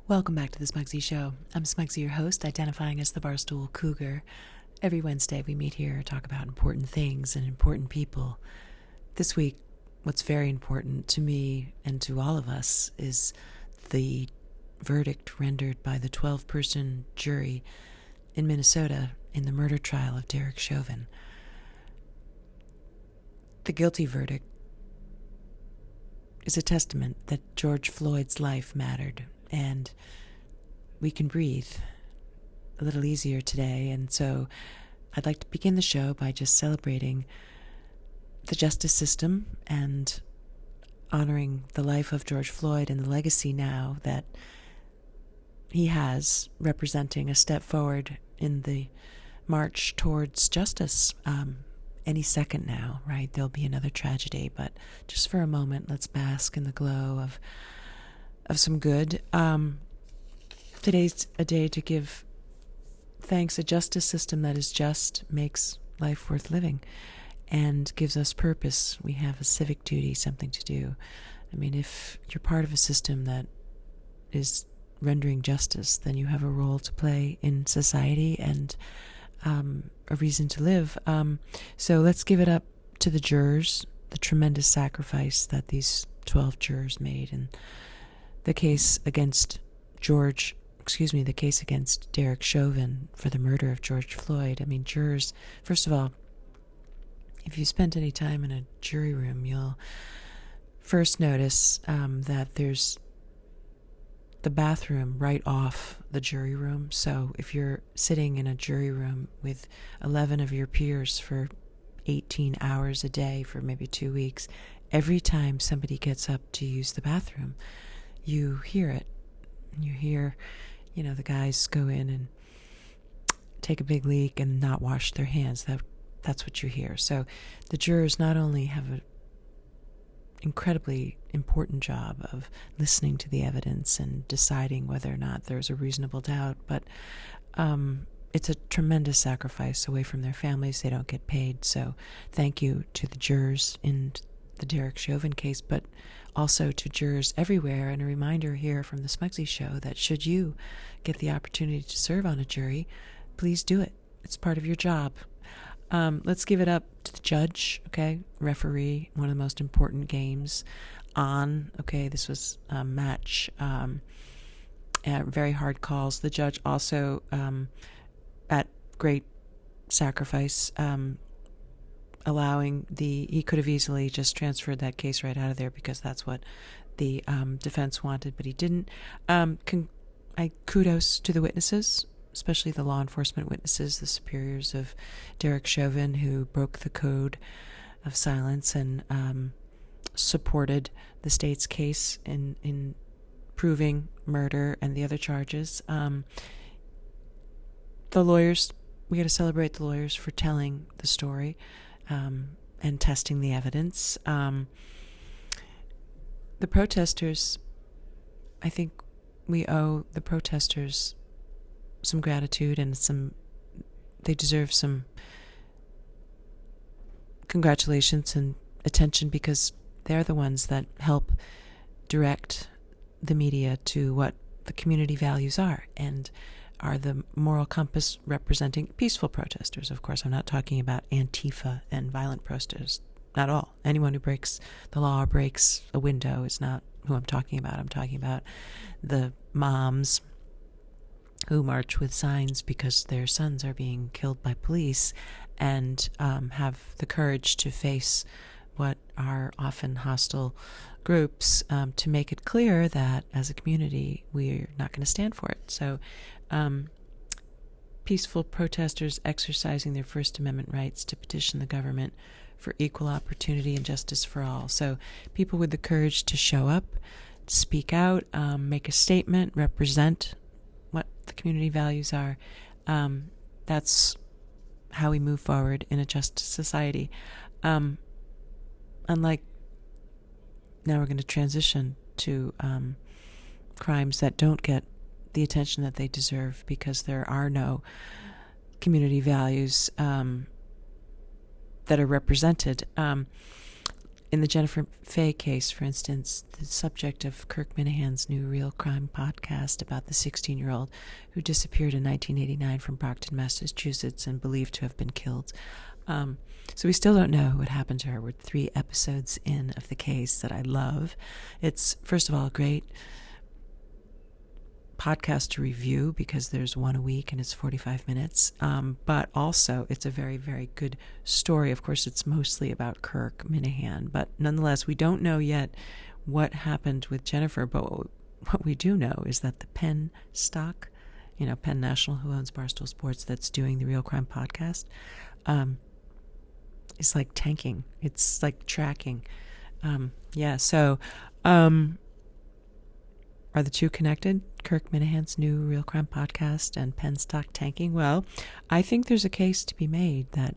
Welcome back to the Smugsy Show. I'm Smugsy, your host, identifying as the Barstool Cougar. Every Wednesday we meet here, talk about important things and important people. This week, what's very important to me and to all of us is the verdict rendered by the 12-person jury in Minnesota in the murder trial of Derek Chauvin. The guilty verdict is a testament that George Floyd's life mattered, and we can breathe a little easier today. And so I'd like to begin the show by just celebrating the justice system and honoring the life of George Floyd and the legacy now that he has, representing a step forward in the march towards justice. Any second now, right? There'll be another tragedy, but just for a moment, let's bask in the glow of some good. Today's a day to give thanks. A justice system that is just makes life worth living and gives us purpose. We have a civic duty, something to do. I mean, if you're part of a system that is rendering justice, then you have a role to play in society and a reason to live. So let's give it up to the jurors, the tremendous sacrifice that these 12 jurors made, and the case against Derek Chauvin for the murder of George Floyd. I mean, jurors, first of all, if you spent any time in a jury room, you'll first notice that there's the bathroom right off the jury room. So if you're sitting in a jury room with 11 of your peers for 18 hours a day for maybe 2 weeks, every time somebody gets up to use the bathroom, you hear it. You hear, the guys go in and take a big leak and not wash their hands. That's what you hear. So the jurors not only have an incredibly important job of listening to the evidence and deciding whether or not there's a reasonable doubt, but it's a tremendous sacrifice away from their families. They don't get paid. So thank you to the jurors in the Derek Chauvin case, but also to jurors everywhere, and a reminder here from the Smugsy Show that should you get the opportunity to serve on a jury, please do it. It's part of your job. Let's give it up to the judge, okay? Referee, one of the most important games on. Okay, this was a match, very hard calls. The judge also, at great sacrifice, allowing he could have easily just transferred that case right out of there because that's what the defense wanted, but he didn't. Kudos to the witnesses, especially the law enforcement witnesses, the superiors of Derek Chauvin, who broke the code of silence and supported the state's case in proving murder and the other charges. The lawyers, we got to celebrate the lawyers for telling the story and testing the evidence. The protesters, I think we owe the protesters some gratitude and they deserve some congratulations and attention because they're the ones that help direct the media to what the community values are and are the moral compass representing peaceful protesters. Of course, I'm not talking about Antifa and violent protesters at all. Anyone who breaks the law or breaks a window is not who I'm talking about. I'm talking about the moms who march with signs because their sons are being killed by police and have the courage to face what are often hostile groups to make it clear that as a community we're not going to stand for it. So peaceful protesters exercising their First Amendment rights to petition the government for equal opportunity and justice for all. So people with the courage to show up, speak out, make a statement, represent what the community values are. That's how we move forward in a just society. Unlike now, we're going to transition to crimes that don't get the attention that they deserve because there are no community values that are represented. In in the Jennifer Fay case, for instance, the subject of Kirk Minihane's new Real Crime podcast about the 16-year-old who disappeared in 1989 from Brockton, Massachusetts, and believed to have been killed. So we still don't know what happened to her. We're 3 episodes in of the case that I love. It's, first of all, a great podcast to review because there's one a week and it's 45 minutes. But also it's a very, very good story. Of course, it's mostly about Kirk Minihane, but nonetheless, we don't know yet what happened with Jennifer. But what we do know is that the PENN stock, PENN National, who owns Barstool Sports, that's doing the Real Crime podcast, is like tanking. It's like tracking. So are the two connected? Kirk Minihane's new Real Crime podcast and PENN stock tanking? Well, I think there's a case to be made that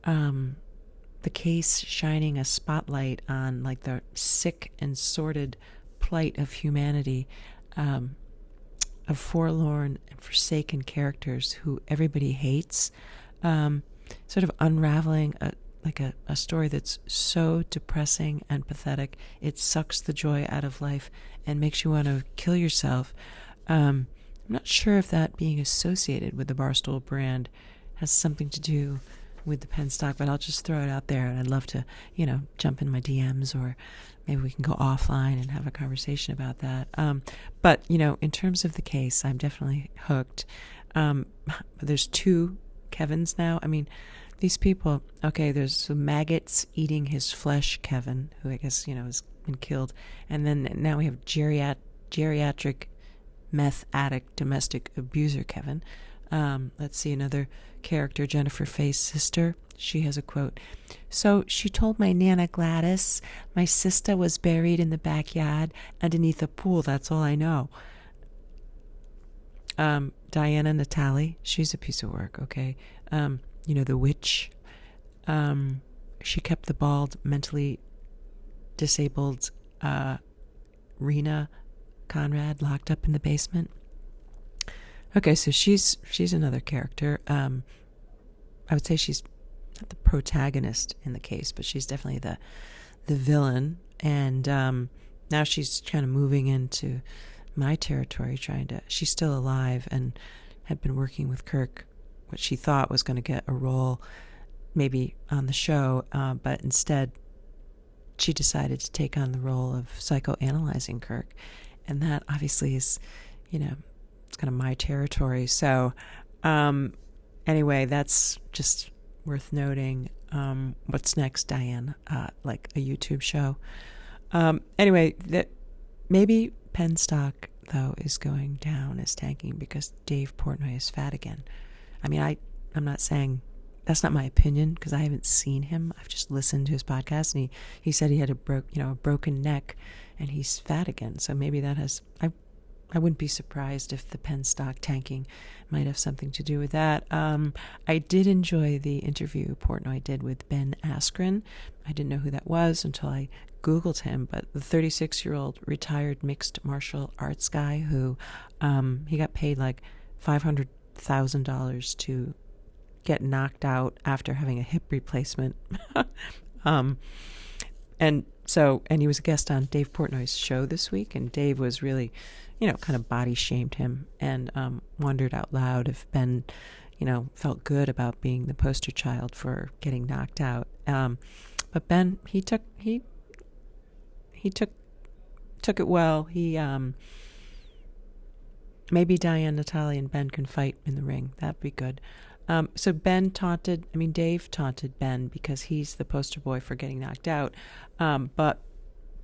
the case shining a spotlight on like the sick and sordid plight of humanity, of forlorn and forsaken characters who everybody hates, sort of unraveling a story that's so depressing and pathetic, it sucks the joy out of life and makes you want to kill yourself. I'm not sure if that being associated with the Barstool brand has something to do with the PENN stock, but I'll just throw it out there. And I'd love to, jump in my DMs, or maybe we can go offline and have a conversation about that. But in terms of the case, I'm definitely hooked. There's 2 Kevins now. I mean, these people, okay, there's some maggots eating his flesh Kevin, who I guess, has been killed. And then now we have geriatric meth addict domestic abuser Kevin. Let's see, another character, Jennifer Fay's sister. She has a quote. "So she told my Nana Gladys my sister was buried in the backyard underneath a pool. That's all I know." Diana Natali, she's a piece of work, okay? The witch. She kept the bald, mentally disabled Rena Conrad locked up in the basement. Okay, so she's another character. I would say she's not the protagonist in the case, but she's definitely the villain. And now she's kind of moving into my territory, she's still alive and had been working with Kirk, what she thought was going to get a role maybe on the show, but instead she decided to take on the role of psychoanalyzing Kirk. And that obviously is, it's kind of my territory. So anyway, that's just worth noting. What's next, Diane? Like a YouTube show. Anyway, that maybe PENN stock, though, is going down, is tanking because Dave Portnoy is fat again. I mean, I'm not saying, that's not my opinion because I haven't seen him. I've just listened to his podcast, and he said he had a broken neck and he's fat again. So maybe that has, I wouldn't be surprised if the PENN stock tanking might have something to do with that. I did enjoy the interview Portnoy did with Ben Askren. I didn't know who that was until I Googled him, but the 36-year-old retired mixed martial arts guy who he got paid like $500,000 to get knocked out after having a hip replacement. And he was a guest on Dave Portnoy's show this week, and Dave was really, kind of body shamed him and wondered out loud if Ben, felt good about being the poster child for getting knocked out. But Ben, he took it well. He maybe Diane, Natalie, and Ben can fight in the ring. That'd be good. So Dave taunted Ben because he's the poster boy for getting knocked out. But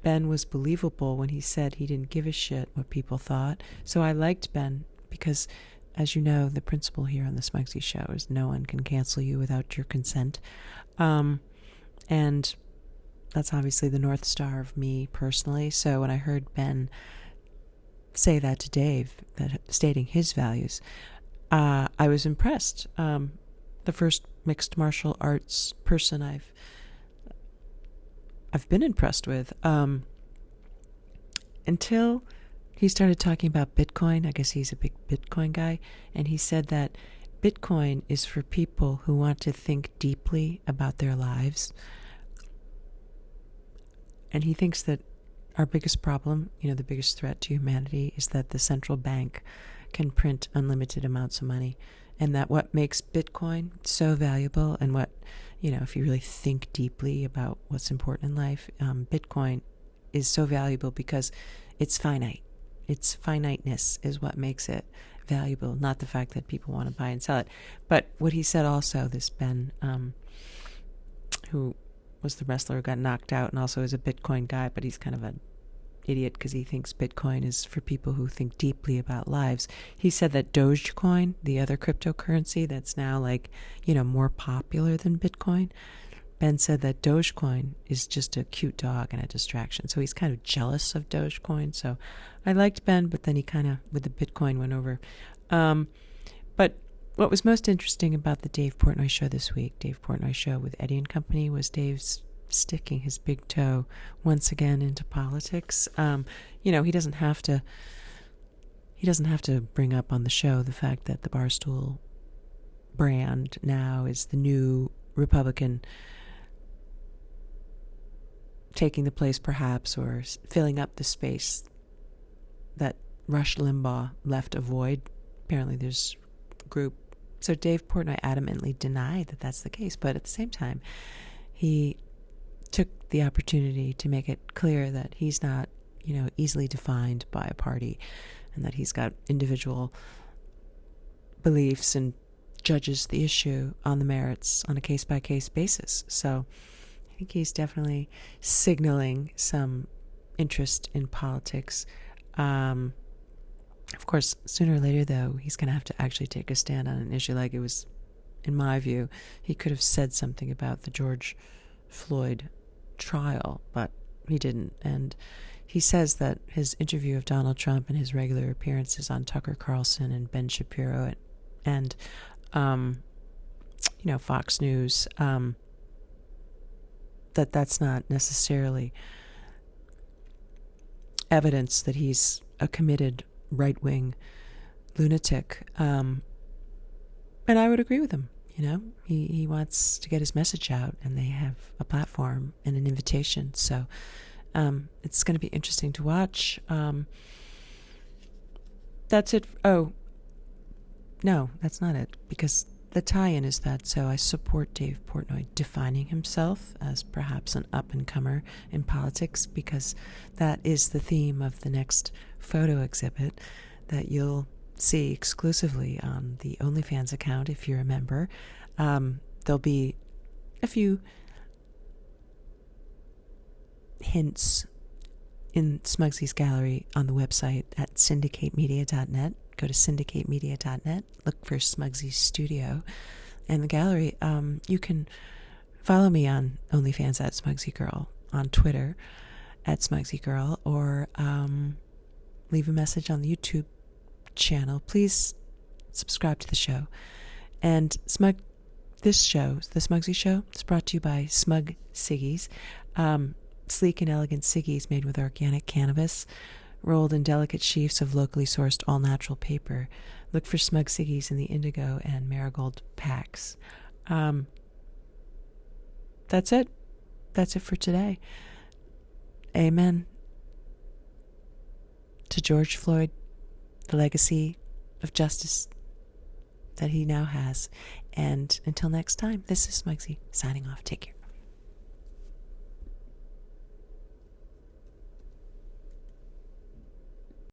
Ben was believable when he said he didn't give a shit what people thought. So I liked Ben because, as you know, the principle here on the Smugsy Show is no one can cancel you without your consent. And that's obviously the North Star of me personally. So when I heard Ben say that to Dave, stating his values, I was impressed. The first mixed martial arts person I've been impressed with, until he started talking about Bitcoin. I guess he's a big Bitcoin guy, and he said that Bitcoin is for people who want to think deeply about their lives. And he thinks that our biggest problem, the biggest threat to humanity, is that the central bank can print unlimited amounts of money. And that what makes Bitcoin so valuable, and what, if you really think deeply about what's important in life, Bitcoin is so valuable because it's finite. Its finiteness is what makes it valuable, not the fact that people want to buy and sell it. But what he said also, this Ben, who was the wrestler who got knocked out and also is a Bitcoin guy, but he's kind of an idiot because he thinks Bitcoin is for people who think deeply about lives. He said that Dogecoin, the other cryptocurrency that's now more popular than Bitcoin, Ben said that Dogecoin is just a cute dog and a distraction. So he's kind of jealous of Dogecoin. So I liked Ben, but then he kind of, with the Bitcoin, went over. But what was most interesting about the Dave Portnoy show this week, Dave Portnoy show with Eddie and Company, was Dave's sticking his big toe once again into politics. He doesn't have to bring up on the show the fact that the Barstool brand now is the new Republican, taking the place perhaps, or filling up the space that Rush Limbaugh left a void. Apparently there's a group. So Dave Portnoy adamantly denied that that's the case, but at the same time, he took the opportunity to make it clear that he's not, easily defined by a party, and that he's got individual beliefs and judges the issue on the merits on a case-by-case basis. So I think he's definitely signaling some interest in politics. Of course, sooner or later, though, he's going to have to actually take a stand on an issue. Like, it was, in my view, he could have said something about the George Floyd trial, but he didn't. And he says that his interview of Donald Trump and his regular appearances on Tucker Carlson and Ben Shapiro and Fox News, that's not necessarily evidence that he's a committed right-wing lunatic. And I would agree with him. He wants to get his message out, and they have a platform and an invitation. So it's going to be interesting to watch. That's it. Oh, no, that's not it, because the tie-in is that, so I support Dave Portnoy defining himself as perhaps an up-and-comer in politics, because that is the theme of the next photo exhibit that you'll see exclusively on the OnlyFans account if you're a member. There'll be a few hints in Smugsy's gallery on the website at syndicatemedia.net. Go to syndicatemedia.net, look for Smugsy Studio and the gallery. You can follow me on OnlyFans at Smugsy Girl, on Twitter at Smugsy Girl, or leave a message on the YouTube channel. Please subscribe to the show. And this show, the Smugsy Show, is brought to you by Smug Ciggies. Sleek and elegant ciggies made with organic cannabis, rolled in delicate sheafs of locally sourced all-natural paper. Look for Smug Ciggies in the indigo and marigold packs. That's it. That's it for today. Amen to George Floyd, the legacy of justice that he now has. And until next time, this is Smugsy signing off. Take care.